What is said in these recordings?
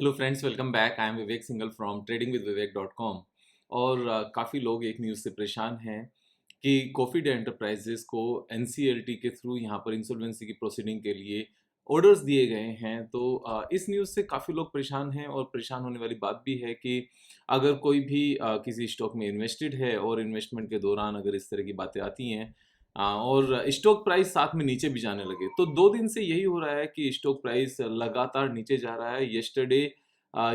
Hello friends, welcome back. I am Vivek single from tradingwithvivek.com। और काफ़ी लोग एक न्यूज़ से परेशान हैं कि कोफी डे एंटरप्राइजेस को एनसीएलटी के थ्रू यहाँ पर इंसॉल्वेंसी की प्रोसीडिंग के लिए ऑर्डर्स दिए गए हैं। तो इस न्यूज़ से काफ़ी लोग परेशान हैं और परेशान होने वाली बात भी है कि अगर कोई भी किसी स्टॉक में इन्वेस्टेड है और इन्वेस्टमेंट के दौरान अगर इस तरह की बातें आती हैं और स्टॉक प्राइस साथ में नीचे भी जाने लगे, तो 2 दिन से यही हो रहा है कि स्टॉक प्राइस लगातार नीचे जा रहा है। यस्टरडे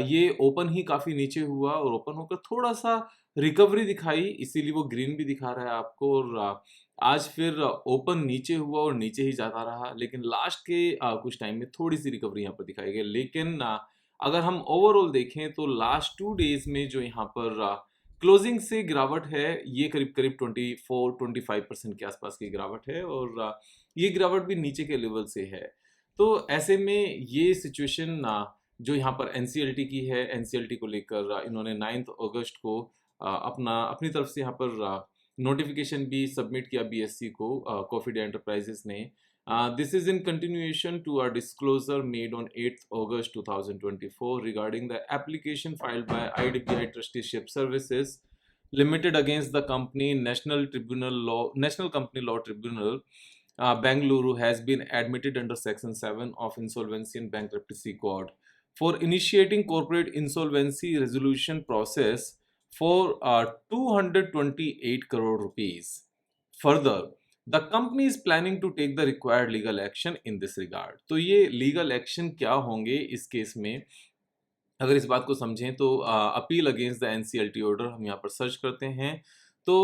ये ओपन ही काफ़ी नीचे हुआ और ओपन होकर थोड़ा-सा रिकवरी दिखाई, इसीलिए वो ग्रीन भी दिखा रहा है आपको। और आज फिर ओपन नीचे हुआ और नीचे ही जाता रहा, लेकिन लास्ट के कुछ टाइम में थोड़ी-सी रिकवरी यहाँ पर दिखाई गई। लेकिन अगर हम ओवरऑल देखें तो लास्ट 2 डेज़ में जो यहाँ पर क्लोजिंग से गिरावट है, ये करीब-करीब 24-25% के आसपास की गिरावट है और ये गिरावट भी नीचे के लेवल से है। तो ऐसे में ये सिचुएशन जो यहाँ पर एनसीएलटी की है, एनसीएलटी को लेकर इन्होंने 9 अगस्त को अपनी तरफ से यहाँ पर नोटिफिकेशन भी सबमिट किया बीएसई को, कॉफी डे एंटरप्राइजेस ने। This is in continuation to our disclosure made on 8th August 2024 regarding the application filed by IDBI Trusteeship Services Limited against the company National Company Law Tribunal. Bengaluru has been admitted under Section 7 of Insolvency and Bankruptcy Code for initiating corporate insolvency resolution process for 228 crore rupees. Further, the company is planning to take the required legal action in this regard. तो ये legal action क्या होंगे इस case में, अगर इस बात को समझें तो appeal against the NCLT order हम यहाँ पर सर्च करते हैं तो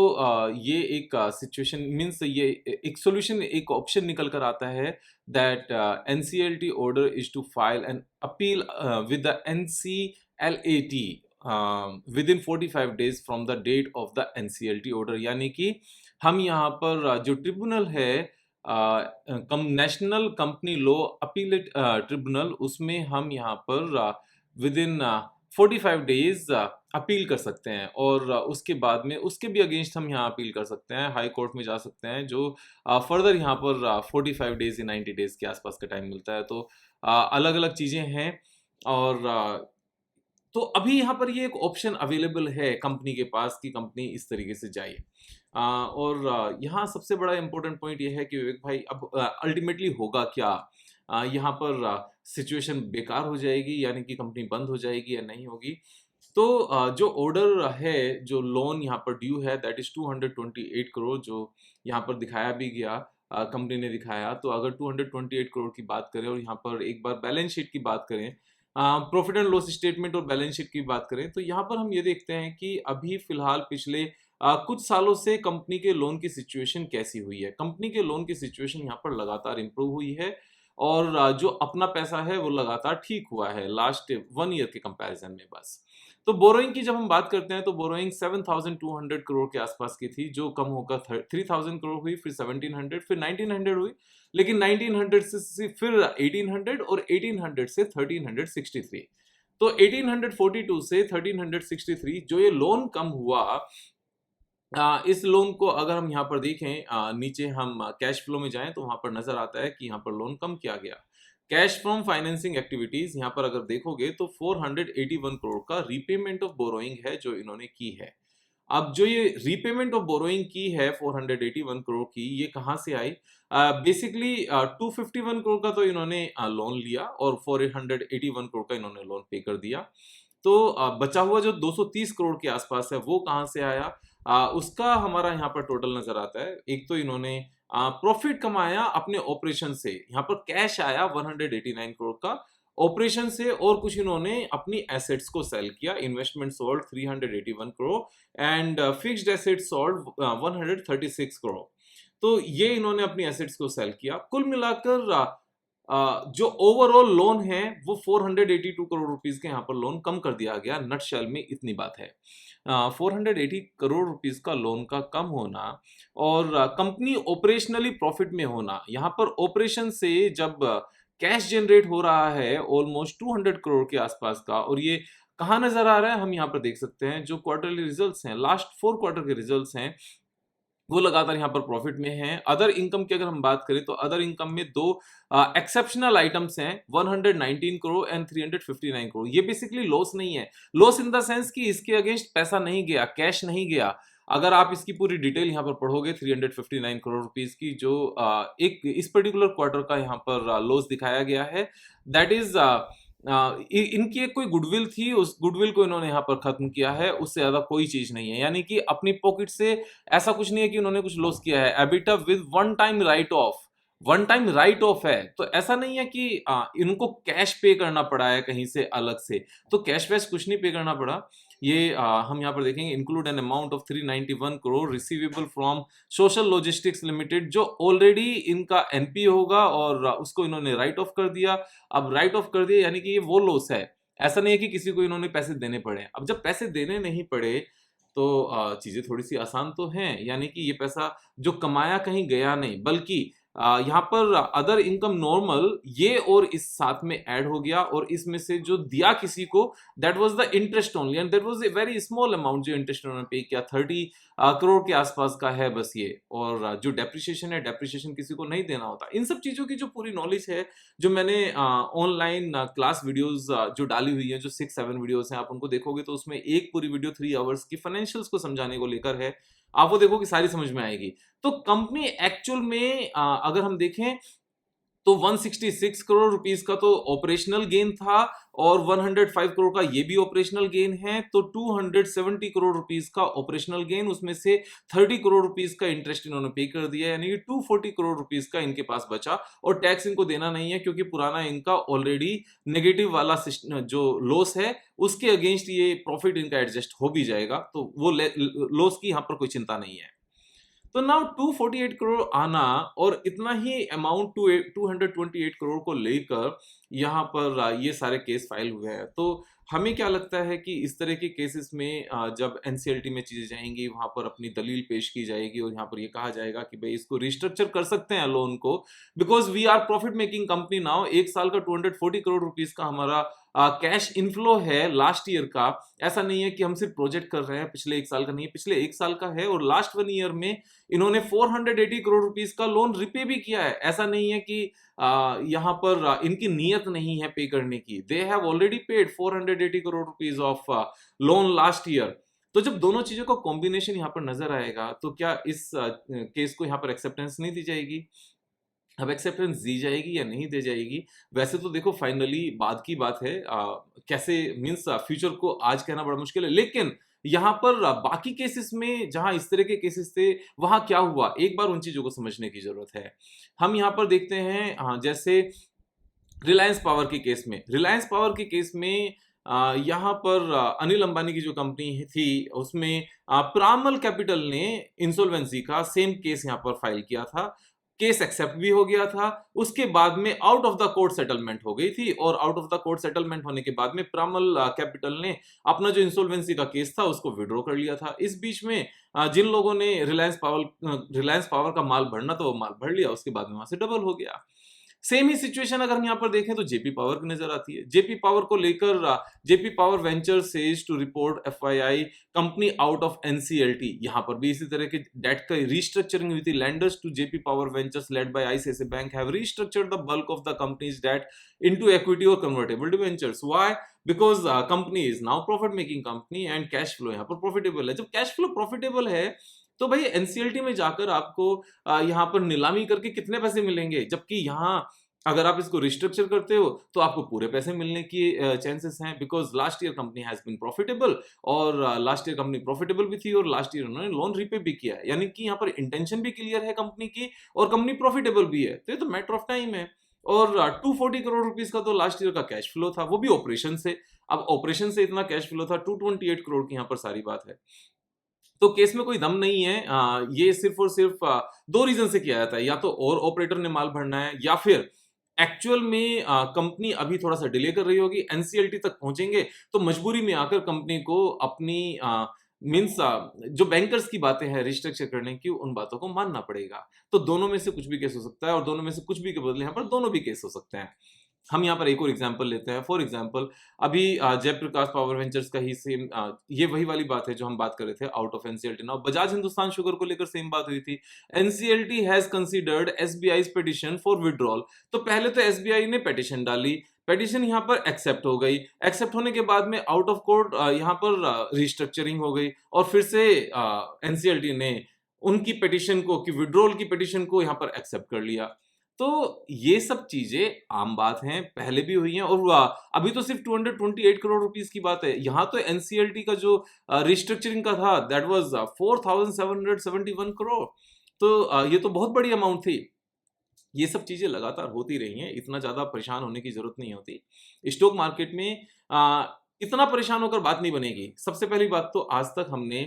ये एक सिचुएशन मीन्स ये एक सॉल्यूशन, एक ऑप्शन निकल कर आता है that NCLT order is to file an appeal with the NCLAT within 45 days from the date of the NCLT order. यानी कि हम यहाँ पर जो ट्रिब्यूनल है national company law appellate tribunal, उसमें हम यहाँ पर विद इन 45 डेज अपील कर सकते हैं और उसके बाद में उसके भी अगेंस्ट हम यहाँ अपील कर सकते हैं, हाई कोर्ट में जा सकते हैं, जो फर्दर यहाँ पर 45 डेज या 90 डेज के आसपास का टाइम मिलता है। तो अलग अलग चीज़ें हैं और तो अभी यहाँ पर ये एक ऑप्शन अवेलेबल है कंपनी के पास कि कंपनी इस तरीके से जाए। और यहाँ सबसे बड़ा इम्पोर्टेंट पॉइंट ये है कि विवेक भाई अब अल्टीमेटली होगा क्या, यहाँ पर सिचुएशन बेकार हो जाएगी यानी कि कंपनी बंद हो जाएगी या नहीं होगी। तो जो ऑर्डर है, जो लोन यहाँ पर ड्यू है दैट इज 228 करोड़, जो यहाँ पर दिखाया भी गया, कंपनी ने दिखाया। तो अगर 228 करोड़ की बात करें और यहाँ पर एक बार बैलेंस शीट की बात करें, प्रॉफिट एंड लॉस स्टेटमेंट और बैलेंस शीट की बात करें, तो यहाँ पर हम ये देखते हैं कि अभी फिलहाल पिछले कुछ सालों से कंपनी के लोन की सिचुएशन कैसी हुई है। कंपनी के लोन की सिचुएशन यहाँ पर लगातार इंप्रूव हुई है और जो अपना पैसा है वो लगातार ठीक हुआ है लास्ट 1 ईयर के कंपैरिजन में बस। तो बोरोइंग की जब हम बात करते हैं तो बोरोइंग 7,200 करोड़ के आसपास की थी, जो कम होकर 3,000 करोड़ हुई, फिर 1,700, फिर 1,900 हुई, लेकिन 1,900 से फिर 1,800 और 1,800 से 1,363। तो 1,842 से 1,363 जो ये लोन कम हुआ, इस लोन को अगर हम यहाँ पर देखें, नीचे हम कैश फ्लो में जाएं तो वहां पर नजर आता है कि यहाँ पर लोन कम किया गया। कैश फ्रॉम फाइनेंसिंग एक्टिविटीज यहाँ पर अगर देखोगे तो 481 करोड़ का रीपेमेंट ऑफ बोरोइंग है जो इन्होंने की है। अब जो ये रीपेमेंट ऑफ बोरोइंग की है 481 करोड़ की, ये कहाँ से आई? बेसिकली 251 करोड़ का तो इन्होंने लोन लिया और 481 करोड़ का इन्होंने लोन पे कर दिया। तो बचा हुआ जो 230 करोड़ के आसपास है वो कहाँ से आया? उसका हमारा यहाँ पर टोटल नजर आता है। एक तो इन्होंने प्रॉफिट कमाया अपने ऑपरेशन से, यहाँ पर कैश आया 189 करोड़ का ऑपरेशन से, और कुछ इन्होंने अपनी एसेट्स को सेल किया। Investment sold 381 crore and fixed asset sold 136 crore. तो ये इन्होंने अपनी एसेट्स को सेल किया। कुल मिलाकर जो ओवरऑल लोन है वो 482 करोड़ रुपीस के यहाँ पर लोन कम कर दिया गया। नटशेल में इतनी बात है। 480 करोड़ रुपीस का लोन का कम होना और कंपनी ऑपरेशनली प्रॉफिट में होना, यहाँ पर ऑपरेशन से जब कैश जनरेट हो रहा है ऑलमोस्ट 200 करोड़ के आसपास का, और ये कहाँ नजर आ रहा है हम यहाँ पर देख सकते हैं। जो क्वार्टरली रिजल्ट्स हैं, लास्ट 4 क्वार्टर के रिजल्ट्स हैं, वो लगातार यहाँ पर प्रॉफिट में हैं। अदर इनकम की अगर हम बात करें तो अदर इनकम में दो एक्सेप्शनल आइटम्स हैं, 119 करोड़ एंड 359 करोड़। ये बेसिकली लॉस नहीं है, लॉस इन द सेंस कि इसके अगेंस्ट पैसा नहीं गया, कैश नहीं गया। अगर आप इसकी पूरी डिटेल यहाँ पर पढ़ोगे 359 करोड़ रुपीस की जो एक इस पर्टिकुलर क्वार्टर का यहाँ पर लॉस दिखाया गया है, दैट इज इनकी एक कोई गुडविल थी, उस गुडविल को इन्होंने यहाँ पर खत्म किया है, उससे ज्यादा कोई चीज नहीं है। यानी कि अपनी पॉकेट से ऐसा कुछ नहीं है कि उन्होंने कुछ लॉस किया है। EBITDA with one time right of, one time right of है, तो ऐसा नहीं है कि इनको कैश पे करना पड़ा है कहीं से अलग से, तो कैश वैश कुछ नहीं पे करना पड़ा। ये हम यहाँ पर देखेंगे include an amount of 391 crore receivable from social logistics limited, जो ऑलरेडी इनका एनपी होगा और उसको इन्होंने राइट ऑफ कर दिया। अब राइट ऑफ कर दिया यानी कि ये वो लॉस है, ऐसा नहीं है कि किसी को इन्होंने पैसे देने पड़े। अब जब पैसे देने नहीं पड़े तो चीजें थोड़ी सी आसान तो हैं, यानी कि ये पैसा जो कमाया कहीं गया नहीं, बल्कि यहाँ पर अदर इनकम नॉर्मल ये और इस साथ में ऐड हो गया, और इसमें से जो दिया किसी को that was the interest only, and that was a very small amount जो इंटरेस्ट उन्होंने पे किया, 30 करोड़ के आसपास का है बस ये। और जो डेप्रिसिएशन है, डेप्रिसिएशन किसी को नहीं देना होता। इन सब चीजों की जो पूरी नॉलेज है, जो मैंने ऑनलाइन क्लास वीडियोस जो डाली हुई है, जो 6-7 वीडियोस हैं, आप उनको देखोगे तो उसमें एक पूरी वीडियो 3 आवर्स की फाइनेंशियल्स को समझाने को लेकर है, आप वो देखो कि सारी समझ में आएगी। तो कंपनी एक्चुअल में अगर हम देखें तो 166 करोड़ रुपीस का तो ऑपरेशनल गेन था, और 105 करोड़ का ये भी ऑपरेशनल गेन है, तो 270 करोड़ रुपीस का ऑपरेशनल गेन, उसमें से 30 करोड़ रुपीस का इंटरेस्ट इन्होंने पे कर दिया, यानी कि 240 करोड़ रुपीस का इनके पास बचा, और टैक्स इनको देना नहीं है क्योंकि पुराना इनका ऑलरेडी नेगेटिव वाला जो लॉस है उसके अगेंस्ट ये प्रॉफिट इनका एडजस्ट हो भी जाएगा, तो वो लॉस की यहाँ पर कोई चिंता नहीं है। तो नाउ 248 करोड़ आना और इतना ही अमाउंट 228 करोड़ को लेकर यहाँ पर ये सारे केस फाइल हुए हैं। तो हमें क्या लगता है कि इस तरह के केसेस में जब एनसीएलटी में चीजें जाएंगी, वहां पर अपनी दलील पेश की जाएगी और यहाँ पर ये कहा जाएगा कि भाई इसको रिस्ट्रक्चर कर सकते हैं लोन को, because we are profit making company now. एक साल का 240 करोड़ रुपीस का हमारा कैश इनफ्लो है लास्ट ईयर का। ऐसा नहीं है कि हम सिर्फ प्रोजेक्ट कर रहे हैं, पिछले एक साल का नहीं है, पिछले एक साल का है, और लास्ट 1 ईयर में इन्होंने 480 करोड़ रुपीस का लोन रिपे भी किया है। ऐसा नहीं है कि यहाँ पर इनकी नीयत नहीं है पे करने की, they have already paid 480 crore rupees of loan last year. तो जब दोनों चीजों का कॉम्बिनेशन यहाँ पर नजर आएगा तो क्या इस केस को यहाँ पर एक्सेप्टेंस नहीं दी जाएगी? अब एक्सेप्टेंस दी जाएगी या नहीं दी जाएगी, वैसे तो देखो फाइनली बाद की बात है, कैसे मींस फ्यूचर को आज कहना बड़ा मुश्किल है, लेकिन यहाँ पर बाकी केसेस में जहां इस तरह के केसेस थे वहां क्या हुआ, एक बार उन चीजों को समझने की जरूरत है। हम यहाँ पर देखते हैं जैसे रिलायंस पावर के केस में, रिलायंस पावर के केस में यहाँ पर अनिल अंबानी की जो कंपनी थी उसमें प्रामल कैपिटल ने इंसॉल्वेंसी का सेम केस यहाँ पर फाइल किया था। केस एक्सेप्ट भी हो गया था, उसके बाद में out of the court settlement हो गई थी, और out of the court settlement होने के बाद में प्रामल कैपिटल ने अपना जो इंसॉल्वेंसी का केस था उसको विड्रॉ कर लिया था। इस बीच में जिन लोगों ने रिलायंस पावर का माल भरना था वो माल भर लिया, उसके बाद में वहां से डबल हो गया। सेम ही सिचुएशन अगर हम यहाँ पर देखें तो जेपी पावर की नजर आती है। जेपी पावर को लेकर JP power venture says to report FII company out of NCLT, यहाँ पर भी इसी तरह के डेट का रीस्ट्रक्चरिंग हुई थी। Lenders to JP Power Ventures led by ICICI bank have restructured the bulk of the company's debt into equity और convertible debentures. Why? Because company is now profit making company and cash flow यहाँ पर profitable है। जब cash flow profitable है तो भाई NCLT में जाकर आपको यहाँ पर नीलामी करके कितने पैसे मिलेंगे, जबकि यहाँ अगर आप इसको रिस्ट्रक्चर करते हो तो आपको पूरे पैसे मिलने की चांसेस हैं, because last year company has been profitable, और लास्ट ईयर कंपनी प्रॉफिटेबल भी थी और लास्ट ईयर उन्होंने लोन रीपे भी किया है, यानी कि यहाँ पर इंटेंशन भी क्लियर है कंपनी की और कंपनी प्रॉफिटेबल भी है, तो ये तो मैटर ऑफ टाइम है। और 240 करोड़ रुपीस का तो लास्ट ईयर का कैश फ्लो था, वो भी ऑपरेशन से। अब ऑपरेशन से इतना कैश फ्लो था, 228 करोड़ की यहाँ पर सारी बात है। तो केस में कोई दम नहीं है, ये सिर्फ और सिर्फ दो रीजन से किया जाता है, या तो और ऑपरेटर ने माल भरना है, या फिर एक्चुअल में कंपनी अभी थोड़ा सा डिले कर रही होगी, एनसीएलटी तक पहुंचेंगे तो मजबूरी में आकर कंपनी को अपनी मींस जो बैंकर्स की बातें हैं रिस्ट्रक्चर करने की, उन बातों को मानना पड़ेगा। तो दोनों में से कुछ भी केस हो सकता है, और दोनों में से कुछ भी के बदले यहाँ पर दोनों भी केस हो सकते हैं। हम यहाँ पर एक और एग्जांपल लेते हैं। फॉर एग्जांपल अभी जयप्रकाश पावर वेंचर्स का ही सेम ये वही वाली बात है जो हम बात कर रहे थे out of NCLT. Now Bajaj Hindustan sugar को लेकर सेम बात हुई थी। NCLT has considered SBI petition for withdrawal. तो पहले तो एसबीआई ने पिटिशन डाली, पिटिशन यहाँ पर एक्सेप्ट हो गई, एक्सेप्ट होने के बाद में आउट ऑफ कोर्ट यहाँ पर रिस्ट्रक्चरिंग हो गई और फिर से एनसीएलटी ने उनकी पिटिशन को कि विड्रॉल की पिटिशन को यहाँ पर एक्सेप्ट कर लिया। तो ये सब चीजें आम बात हैं, पहले भी हुई हैं और अभी तो सिर्फ 228 करोड़ रुपीस की बात है। यहाँ तो एनसीएलटी का जो रिस्ट्रक्चरिंग का था दैट वाज 4771 करोड़। तो ये तो बहुत बड़ी अमाउंट थी। ये सब चीजें लगातार होती रही हैं, इतना ज्यादा परेशान होने की जरूरत नहीं होती। स्टॉक मार्केट में इतना परेशान होकर बात नहीं बनेगी। सबसे पहली बात तो आज तक हमने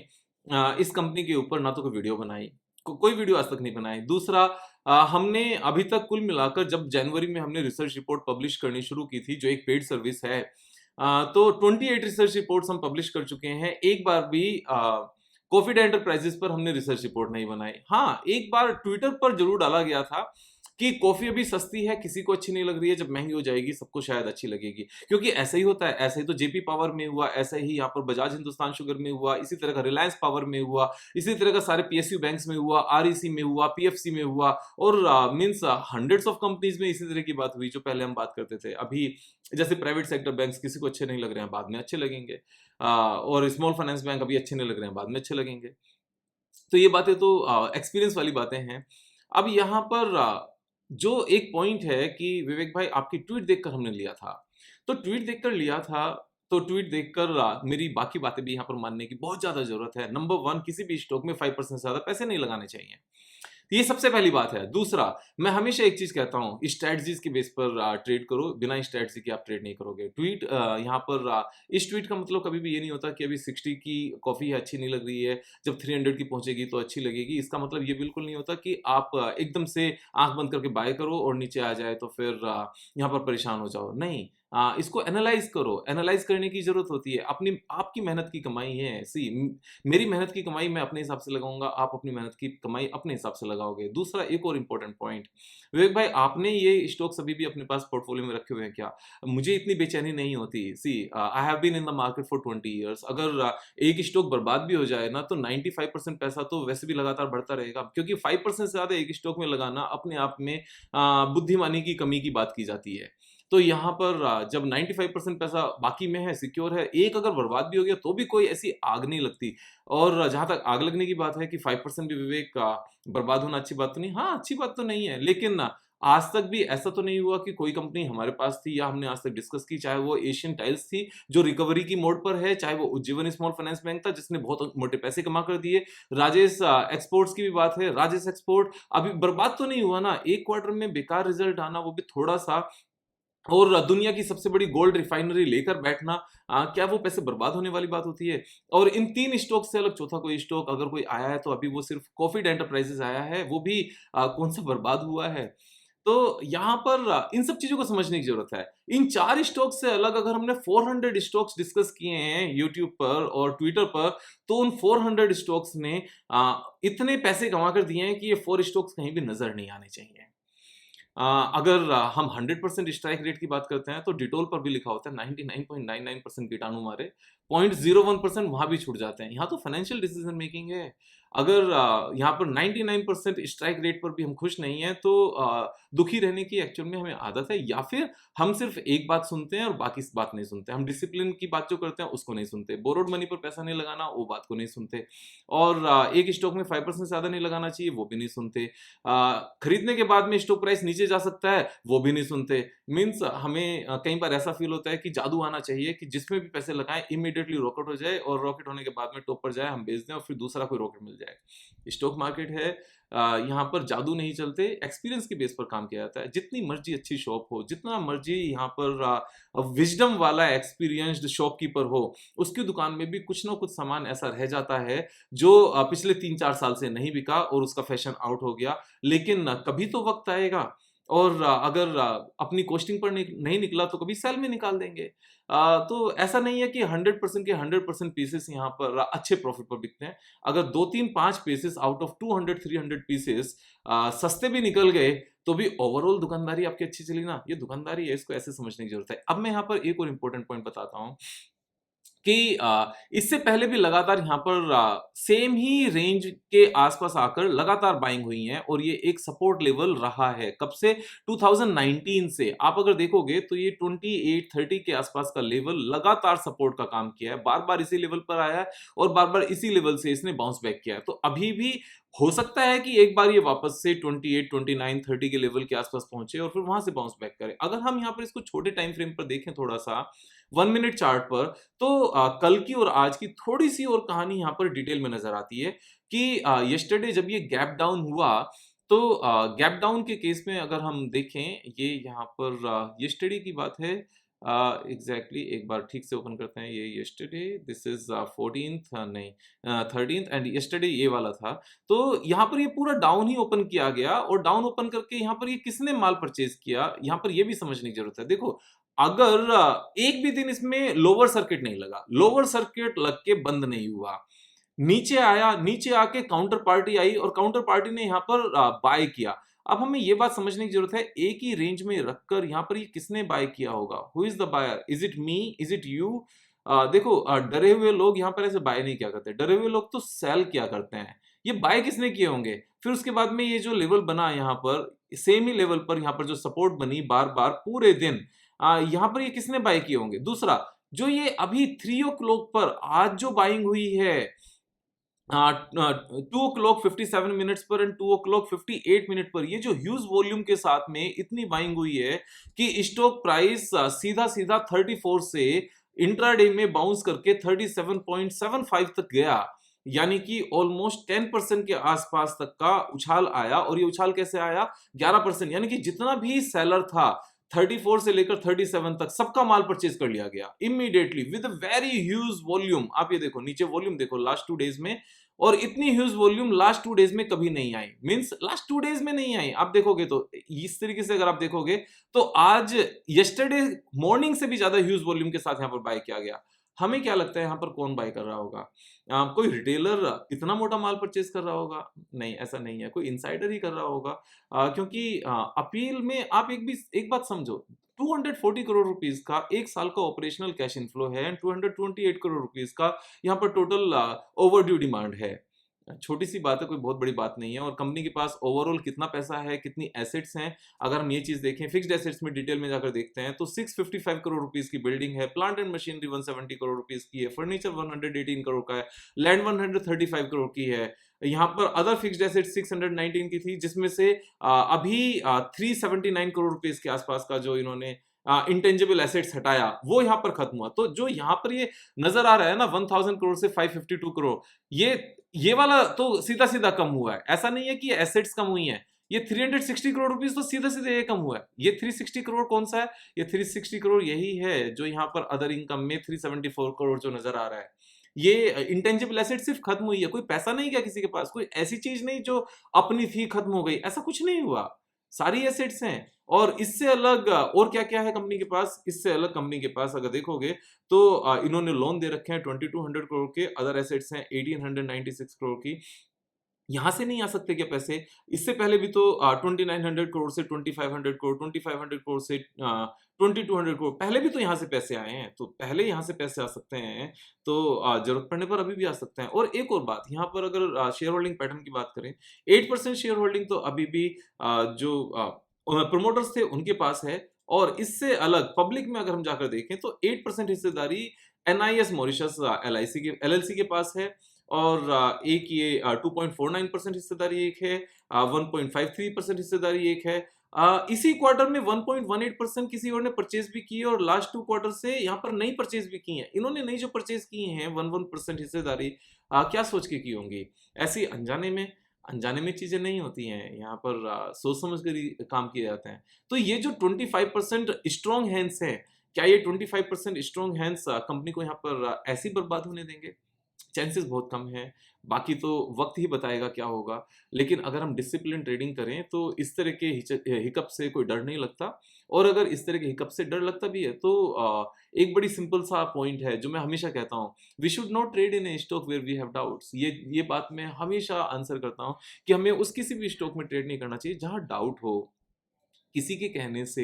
इस कंपनी के ऊपर ना तो कोई वीडियो बनाई, कोई वीडियो आज तक नहीं बनाई। दूसरा हमने अभी तक कुल मिलाकर जब जनवरी में हमने रिसर्च रिपोर्ट पब्लिश करनी शुरू की थी जो एक पेड सर्विस है, तो 28 रिसर्च रिपोर्ट्स हम पब्लिश कर चुके हैं। एक बार भी कोफिड एंटरप्राइजेस पर हमने रिसर्च रिपोर्ट नहीं बनाई। हाँ, एक बार ट्विटर पर जरूर डाला गया था कि कॉफी अभी सस्ती है, किसी को अच्छी नहीं लग रही है, जब महंगी हो जाएगी सबको शायद अच्छी लगेगी। क्योंकि ऐसा ही होता है, ऐसे ही तो जेपी पावर में हुआ, ऐसा ही यहाँ पर बजाज हिंदुस्तान शुगर में हुआ, इसी तरह का रिलायंस पावर में हुआ, इसी तरह का सारे पीएसयू बैंक्स में हुआ, आरईसी में हुआ, पीएफसी में हुआ और मीन्स हंड्रेड्स ऑफ कंपनीज में इसी तरह की बात हुई जो पहले हम बात करते थे। अभी जैसे प्राइवेट सेक्टर बैंक्स किसी को अच्छे नहीं लग रहे हैं, बाद में अच्छे लगेंगे, और स्मॉल फाइनेंस बैंक अभी अच्छे नहीं लग रहे हैं, बाद में अच्छे लगेंगे। तो ये बातें तो एक्सपीरियंस वाली बातें हैं। अब यहाँ पर जो एक पॉइंट है कि विवेक भाई आपकी ट्वीट देखकर हमने लिया था, तो ट्वीट देखकर लिया था, तो ट्वीट देखकर मेरी बाकी बातें भी यहाँ पर मानने की बहुत ज्यादा जरूरत है। नंबर वन, किसी भी स्टॉक में 5% से ज्यादा पैसे नहीं लगाने चाहिए, ये सबसे पहली बात है। दूसरा, मैं हमेशा एक चीज कहता हूं, स्ट्रेटजीज के बेस पर ट्रेड करो, बिना स्ट्रेटजी के आप ट्रेड नहीं करोगे। ट्वीट यहाँ पर इस ट्वीट का मतलब कभी भी ये नहीं होता कि अभी 60 की कॉफी है अच्छी नहीं लग रही है, जब 300 की पहुंचेगी तो अच्छी लगेगी। इसका मतलब ये बिल्कुल नहीं होता कि आप एकदम से आंख बंद करके बाय करो और नीचे आ जाए तो फिर यहाँ पर परेशान हो जाओ। नहीं, इसको एनालाइज करो, एनालाइज करने की जरूरत होती है। अपनी आपकी मेहनत की कमाई है। सी, मेरी मेहनत की कमाई मैं अपने हिसाब से लगाऊंगा, आप अपनी मेहनत की कमाई अपने हिसाब से लगाओगे। दूसरा, एक और इंपॉर्टेंट पॉइंट, विवेक भाई आपने ये स्टॉक्स अभी भी अपने पास पोर्टफोलियो में रखे हुए हैं क्या? मुझे इतनी बेचैनी नहीं होती। See, I have been in the market for 20 years. अगर एक स्टॉक बर्बाद भी हो जाए ना तो 95% पैसा तो वैसे भी लगातार बढ़ता रहेगा, क्योंकि 5% से ज्यादा एक स्टॉक में लगाना अपने आप में बुद्धिमानी की कमी की बात की जाती है। तो यहाँ पर जब 95% पैसा बाकी में है, सिक्योर है, एक अगर बर्बाद भी हो गया तो भी कोई ऐसी आग नहीं लगती। और जहां तक आग लगने की बात है कि 5% भी विवेक बर्बाद होना अच्छी बात तो नहीं, हाँ अच्छी बात तो नहीं है, लेकिन आज तक भी ऐसा तो नहीं हुआ कि कोई कंपनी हमारे पास थी या हमने आज तक डिस्कस की, चाहे वो एशियन टाइल्स थी जो रिकवरी की मोड पर है, चाहे वो उज्जीवन स्मॉल फाइनेंस बैंक था जिसने बहुत मोटे पैसे कमा कर दिए, राजेश एक्सपोर्ट्स की भी बात है, राजेश एक्सपोर्ट अभी बर्बाद तो नहीं हुआ ना, एक क्वार्टर में बेकार रिजल्ट आना, वो भी थोड़ा सा, और दुनिया की सबसे बड़ी गोल्ड रिफाइनरी लेकर बैठना, क्या वो पैसे बर्बाद होने वाली बात होती है? और इन 3 स्टॉक से अलग चौथा कोई स्टॉक अगर कोई आया है तो अभी वो सिर्फ कोफिड एंटरप्राइजेस आया है, वो भी कौन सा बर्बाद हुआ है। तो यहाँ पर इन सब चीजों को समझने की जरूरत है। इन 4 स्टॉक से अलग अगर हमने 400 स्टॉक्स डिस्कस किए हैं यूट्यूब पर और ट्विटर पर, तो उन 400 स्टॉक्स ने इतने पैसे कमा कर दिए हैं कि ये 4 स्टॉक्स कहीं भी नजर नहीं आने चाहिए। अगर हम 100% स्ट्राइक रेट की बात करते हैं तो डिटोल पर भी लिखा होता है 99.99% कीटाणु मारे, 0.01% वहां भी छूट जाते हैं। यहाँ तो फाइनेंशियल डिसीजन मेकिंग है। अगर यहाँ पर 99% स्ट्राइक रेट पर भी हम खुश नहीं है तो दुखी रहने की एक्चुअल में हमें आदत है, या फिर हम सिर्फ एक बात सुनते हैं और बाकी बात नहीं सुनते। हम डिसिप्लिन की बात जो करते हैं उसको नहीं सुनते, बोरोड मनी पर पैसा नहीं लगाना वो बात को नहीं सुनते, और एक स्टॉक में 5% से ज्यादा नहीं लगाना चाहिए वो भी नहीं सुनते, खरीदने के बाद में स्टॉक प्राइस नीचे जा सकता है वो भी नहीं सुनते। मीन्स हमें कई बार ऐसा फील होता है कि जादू आना चाहिए कि जिसमें भी पैसे लगाएं इमीडिएटली रॉकेट हो जाए, और रॉकेट होने के बाद में टॉप पर जाए, हम बेच दें और फिर दूसरा कोई रॉकेट मिल जाए। स्टॉक मार्केट है, यहाँ पर जादू नहीं चलते, एक्सपीरियंस के बेस पर काम किया जाता है। जितनी मर्जी अच्छी शॉप हो, जितना मर्जी यहाँ पर विजडम वाला एक्सपीरियंस्ड शॉपकीपर हो, उसकी दुकान में भी कुछ ना कुछ सामान ऐसा रह जाता है जो पिछले 3-4 साल से नहीं बिका और उसका फैशन आउट हो गया। लेकिन कभी तो वक्त आएगा और अगर अपनी कॉस्टिंग पर नहीं निकला तो कभी सेल में निकाल देंगे। तो ऐसा नहीं है कि 100% के 100% पीसेस यहाँ पर अच्छे प्रॉफिट पर बिकते हैं। अगर 2-3-5 पीसेस आउट ऑफ 200-300 पीसेस सस्ते भी निकल गए तो भी ओवरऑल दुकानदारी आपकी अच्छी चली ना, ये दुकानदारी है, इसको ऐसे समझने की जरूरत है। अब मैं यहाँ पर एक और इम्पोर्टेंट पॉइंट बताता हूँ कि इससे पहले भी लगातार यहाँ पर सेम ही रेंज के आसपास आकर लगातार बाइंग हुई है और ये एक सपोर्ट लेवल रहा है कब से, 2019 से। आप अगर देखोगे तो ये 28-30 के आसपास का लेवल लगातार सपोर्ट का काम किया है, बार बार इसी लेवल पर आया है और बार बार इसी लेवल से इसने बाउंस बैक किया है। तो अभी भी हो सकता है कि एक बार ये वापस से 28, 29, 30 के लेवल के आसपास पहुंचे और फिर वहां से बाउंस बैक करे। अगर हम यहाँ पर इसको छोटे टाइम फ्रेम पर देखें, थोड़ा सा 1 मिनट चार्ट पर, तो कल की और आज की थोड़ी सी और कहानी यहाँ पर डिटेल में नजर आती है कि यस्टरडे जब ये गैप डाउन हुआ तो गैप डाउन के केस में अगर हम देखें, ये यहाँ पर यस्टरडे की बात है। एग्जैक्टली एक बार ठीक से ओपन करते हैं। ये यस्टरडे, दिस इज 14th, नहीं 13th, एंड यस्टरडे ये वाला था। तो यहाँ पर ये पूरा डाउन ही ओपन किया गया और डाउन ओपन करके यहाँ पर ये किसने माल परचेज किया, यहाँ पर ये भी समझने की जरूरत है। देखो, अगर एक भी दिन इसमें लोअर सर्किट नहीं लगा, लोअर सर्किट लग के बंद नहीं हुआ, नीचे आया, नीचे आके काउंटर पार्टी आई और काउंटर पार्टी ने यहाँ पर बाय किया। अब हमें ये बात समझने की जरूरत है, एक ही रेंज में रखकर यहाँ पर ये किसने बाय किया होगा, who is the buyer, is it me, is it you? देखो, डरे हुए लोग यहाँ पर ऐसे बाय नहीं किया करते, डरे हुए लोग तो सेल किया करते हैं। ये बाय किसने किए होंगे? फिर उसके बाद में ये जो लेवल बना यहाँ पर, सेम ही लेवल पर यहाँ पर जो सपोर्ट बनी बार बार पूरे दिन, यहाँ पर ये किसने बाय किए होंगे? दूसरा, जो ये अभी 3 o'clock पर आज जो बाइंग हुई है 2 o'clock 57 minutes पर एंड 2 o'clock 58 minute पर, ये जो ह्यूज वॉल्यूम के साथ में इतनी बाइंग हुई है कि स्टॉक प्राइस सीधा सीधा 34 से इंट्राडे में बाउंस करके 37.75 तक गया। यानी कि ऑलमोस्ट 10% के आसपास तक का उछाल आया। और ये उछाल कैसे आया? 11%, यानी कि जितना भी सेलर था 34 से लेकर 37 तक सबका माल परचेज कर लिया गया immediately with very huge volume. आप ये देखो, नीचे वॉल्यूम देखो लास्ट 2 डेज में, और इतनी ह्यूज वॉल्यूम लास्ट 2 डेज में कभी नहीं आई, मींस लास्ट 2 डेज में नहीं आई। आप देखोगे तो इस तरीके से अगर आप देखोगे तो आज यस्टरडे मॉर्निंग से भी ज्यादा ह्यूज वॉल्यूम के साथ यहाँ पर बाय किया गया। हमें क्या लगता है यहाँ पर कौन बाय कर रहा होगा? कोई रिटेलर इतना मोटा माल परचेज कर रहा होगा? नहीं, ऐसा नहीं है, कोई इनसाइडर ही कर रहा होगा। क्योंकि अपील में आप एक बात समझो, 240 करोड़ रुपीस का एक साल का ऑपरेशनल कैश इनफ्लो है एंड 228 करोड़ रुपीस का यहाँ पर टोटल ओवरड्यू डिमांड है। छोटी सी बात है, कोई बहुत बड़ी बात नहीं है। और कंपनी के पास ओवरऑल कितना पैसा है, कितनी एसेट्स हैं, अगर हम ये चीज देखें फिक्स्ड एसेट्स में डिटेल में जाकर देखते हैं तो 655 करोड़ रुपीस की बिल्डिंग है, plant and machinery 170 crore rupees की है, फर्नीचर 118 करोड़ का है, लैंड 135 करोड़ की है। यहाँ पर अदर फिक्स्ड एसेट 619 की थी, जिसमें से अभी 379 करोड़ रुपीस के आसपास का जो इन्होंने इंटेंजिबल एसेट्स हटाया वो यहाँ पर खत्म हुआ। तो जो यहाँ पर ये नजर आ रहा है ना 1000 करोड़ से 552 करोड़, ये वाला तो सीधा सीधा कम हुआ है। ऐसा नहीं है कि एसेट्स कम हुई हैं, ये 360 करोड़ रुपीस तो सीधा सीधा ये कम हुआ है। ये 360 करोड़ कौन सा है? ये 360 करोड़ यही है जो यहाँ पर अदर इनकम में 374 करोड़ जो नजर आ रहा है। ये इंटेंजिबल एसेट सिर्फ खत्म हुई है, कोई पैसा नहीं गया किसी के पास, कोई ऐसी चीज नहीं जो अपनी थी खत्म हो गई, ऐसा कुछ नहीं हुआ, सारी एसेट्स हैं। और इससे अलग और क्या क्या है कंपनी के पास? इससे अलग कंपनी के पास अगर देखोगे तो इन्होंने लोन दे रखे हैं 2200 करोड़ के, अदर एसेट्स हैं 1896 करोड़ की। यहाँ से नहीं आ सकते क्या पैसे? इससे पहले भी तो 2900 करोड़ से 2500 करोड़, 2500 करोड़ से 2200 करोड़, पहले भी तो यहाँ से पैसे आए हैं। तो पहले यहाँ से पैसे आ सकते हैं, तो जरूरत पड़ने पर अभी भी आ सकते हैं। और एक और बात, यहाँ पर अगर शेयर होल्डिंग पैटर्न की बात करें, 8% शेयर होल्डिंग तो अभी भी जो प्रमोटर्स थे उनके पास है। और इससे अलग पब्लिक में अगर हम जाकर देखें तो 8% हिस्सेदारी एनआईएस मॉरिशस एलएलसी के पास है। और एक ये 2.49% हिस्सेदारी एक है, 1.53% हिस्सेदारी एक है। इसी क्वार्टर में 1.18% किसी और ने परचेज भी की है और लास्ट 2 क्वार्टर से यहाँ पर नई परचेज भी की है। इन्होंने नई जो परचेज की है 1% हिस्सेदारी, क्या सोच के की होंगी? ऐसी अनजाने में चीजें नहीं होती हैं, यहाँ पर सोच समझ कर ही काम किए जाते हैं। तो ये जो 25% स्ट्रॉन्ग हैंड्स है, क्या ये 25% स्ट्रॉन्ग हैंड्स कंपनी को यहाँ पर ऐसी बर्बाद होने देंगे? चांसेस बहुत कम हैं। बाकी तो वक्त ही बताएगा क्या होगा। लेकिन अगर हम डिसिप्लिन ट्रेडिंग करें तो इस तरह के हिकअप से कोई डर नहीं लगता। और अगर इस तरह के हिकअप से डर लगता भी है तो एक बड़ी सिंपल सा पॉइंट है जो मैं हमेशा कहता हूँ, we should not trade in a stock where we have doubts. ये बात मैं हमेशा आंसर करता हूँ कि हमें उस किसी भी स्टॉक में ट्रेड नहीं करना चाहिए जहां डाउट हो। किसी के कहने से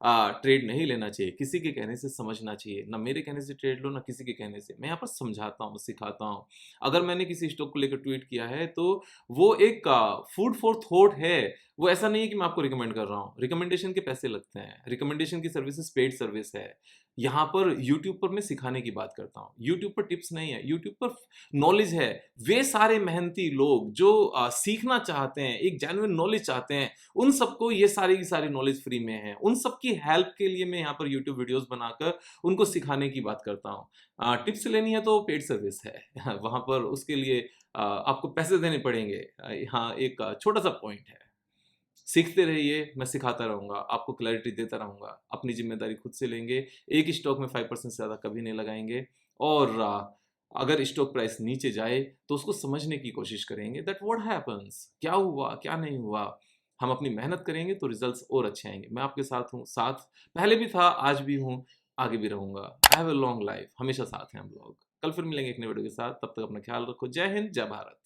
ट्रेड नहीं लेना चाहिए, किसी के कहने से समझना चाहिए। ना मेरे कहने से ट्रेड लो, ना किसी के कहने से। मैं यहाँ पर समझाता हूँ, सिखाता हूँ। अगर मैंने किसी स्टॉक को लेकर ट्वीट किया है तो वो एक फूड फॉर थॉट है। वो ऐसा नहीं है कि मैं आपको रिकमेंड कर रहा हूँ। रिकमेंडेशन के पैसे लगते हैं, रिकमेंडेशन की सर्विसेज पेड सर्विस है। यहाँ पर यूट्यूब पर मैं सिखाने की बात करता हूँ, यूट्यूब पर टिप्स नहीं है, यूट्यूब पर नॉलेज है। वे सारे मेहनती लोग जो सीखना चाहते हैं, एक जेन्युइन नॉलेज चाहते हैं, उन सबको ये सारी की सारी नॉलेज फ्री में है। उन सबकी हेल्प के लिए मैं यहाँ पर यूट्यूब वीडियोस बनाकर उनको सिखाने की बात करता हूँ। टिप्स लेनी है तो पेड सर्विस है वहाँ पर उसके लिए आपको पैसे देने पड़ेंगे। यहाँ एक छोटा सा पॉइंट है। सीखते रहिए, मैं सिखाता रहूँगा, आपको क्लैरिटी देता रहूँगा। अपनी ज़िम्मेदारी खुद से लेंगे, एक स्टॉक में 5% से ज़्यादा कभी नहीं लगाएँगे। और अगर स्टॉक प्राइस नीचे जाए तो उसको समझने की कोशिश करेंगे दैट व्हाट हैपेंस, क्या हुआ, क्या नहीं हुआ। हम अपनी मेहनत करेंगे तो रिजल्ट्स और अच्छे आएँगे। मैं आपके साथ हूँ, साथ पहले भी था, आज भी हूँ, आगे भी रहूँगा। I have a long life, हमेशा साथ हैं हम लोग। कल फिर मिलेंगे एक नए वीडियो के साथ, तब तक अपना ख्याल रखो। जय हिंद, जय भारत।